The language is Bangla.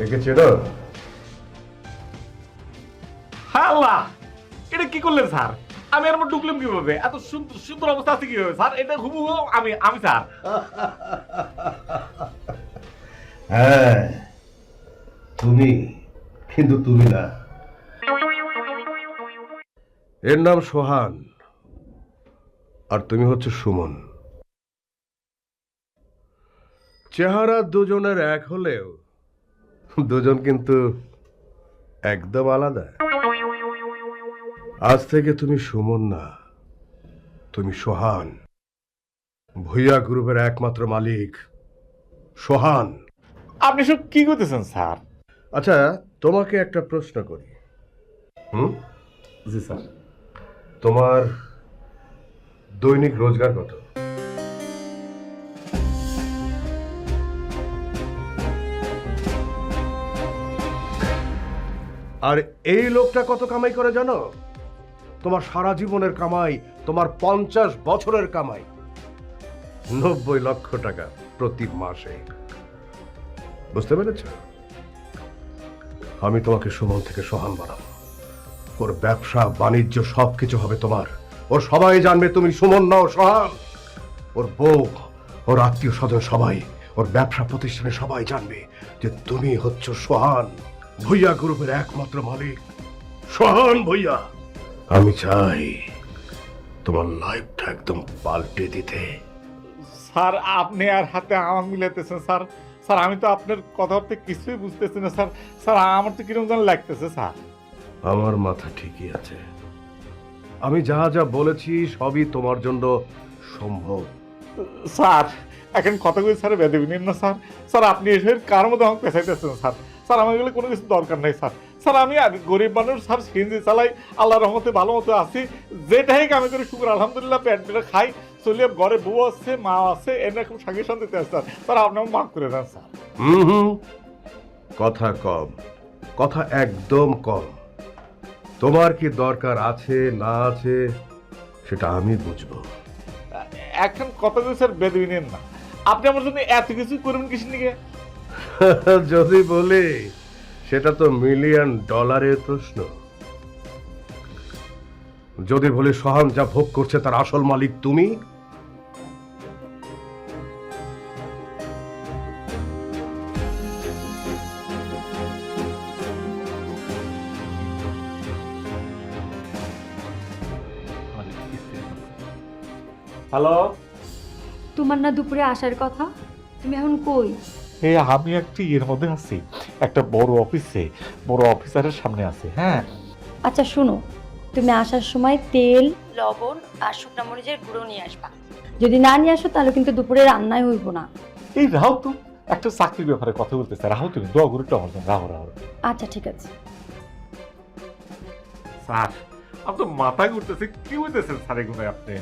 একে চেনো? হাল্লা, এটা কি করলেন স্যার? আমি এর মধ্যে ঢুকলাম কিভাবে? এত সুন্দর সুন্দর অবস্থা আছে কিভাবে স্যার? এটা হুবহু আমি স্যার। হ্যাঁ তুমি, কিন্তু তুমি না। এর নাম সোহান, আর তুমি হচ্ছে সুমন। চেহারা দুজনের এক হলেও দুজন কিন্তু একদম আলাদা। আজ থেকে তুমি সুমন না, তুমি সোহান, ভুইয়া গ্রুপের একমাত্র মালিক সোহান। আপনি সব কি করতেছেন স্যার? আচ্ছা, তোমাকে একটা প্রশ্ন করি। হুম, জি স্যার। তোমার দৈনিক রোজগার কত? আর এই লোকটা কত কামাই করে জানো? তোমার সারা জীবনের কামাই, তোমার 50 বছরের কামাই, 90 লক্ষ টাকা প্রতি মাসে। বুঝতে পেরেছ? আমি তোমাকে সুমন থেকে সোহান বানাবো। ওর ব্যবসা বাণিজ্য সবকিছু হবে তোমার। ও সবাই জানবে তুমি সুমন নও, সোহান। ওর বউ, ওর আত্মীয় স্বজন সবাই, ওর ব্যবসা প্রতিষ্ঠানে সবাই জানবে যে তুমি হচ্ছ সোহান, ভুইয়া গ্রুপের একমাত্র মালিক সোহান ভুইয়া। আমি চাই তোমার লাইফটা একদম পাল্টে দিতে। স্যার আপনি আর হাতে আমার মিলাইতেছেন স্যার। স্যার আমি তো আপনার কথাবার্তা কিছুই বুঝতেছি না স্যার। স্যার আমার তো কিরকম যেন লাগতেছে স্যার। আমার মাথা ঠিকই আছে। আমি যা যা বলেছি সবই তোমার জন্য সম্ভব। স্যার এখন কথা কই স্যার বেঁধে নিন না স্যার। স্যার আপনি এসে কার মধ্যে আমাকে পেছাইতেছেন স্যার। স্যার আমার এগুলো কোনো কিছু দরকার নেই স্যার। স্যার আমি গরিব মানুষ স্যার, সিএনজি চালাই, আল্লাহর রহমতে ভালো মতো আছি। যেটাই আমি করে শুক্র আলহামদুলিল্লাহ, পেট পেটে খাই, চলিয়ে ঘরে বউ আছে, মা আছে, এনে খুব সঙ্গে শান্তিতে আছে স্যার। স্যার আপনি আমাকে মাফ করে দেন স্যার। হুম, কথা কম, কথা একদম কম। তোমার কি দরকার আছে না আছে সেটা আমি বুঝবো। এখন কথা কই স্যার বেঁধে নিন না। আপনি আমার জন্য এত কিছু করবেন কিসের নিকে? যদি বলি সেটা তো $1,000,000 প্রশ্ন। যদি বলি সোহান যা ভোগ করছে তার আসল মালিক তুমি, হ্যালো, তোমার না দুপুরে আসার কথা, তুমি এখন কই? এই আমি একটি এর মধ্যে আছি, একটা বড় অফিসে, বড় অফিসারের সামনে আছি। হ্যাঁ আচ্ছা শোনো, তুমি আসার সময় তেল, লবণ আর শুকনা মরিচের গুঁড়ো নিয়ে আসবা। যদি না নিয়ে আসো তাহলে কিন্তু দুপুরে রান্নাই হইব না। এই রাও তো, একটা চাকরির ব্যাপারে কথা বলতেছে। রাহো তুমি, দোয়া করে একটু আমার জন্য রাহো রাহো। আচ্ছা ঠিক আছে। স্যার আমি তো মাথা ঘুরতেছে, কি বলতেছেন স্যার এগুলো আপনি?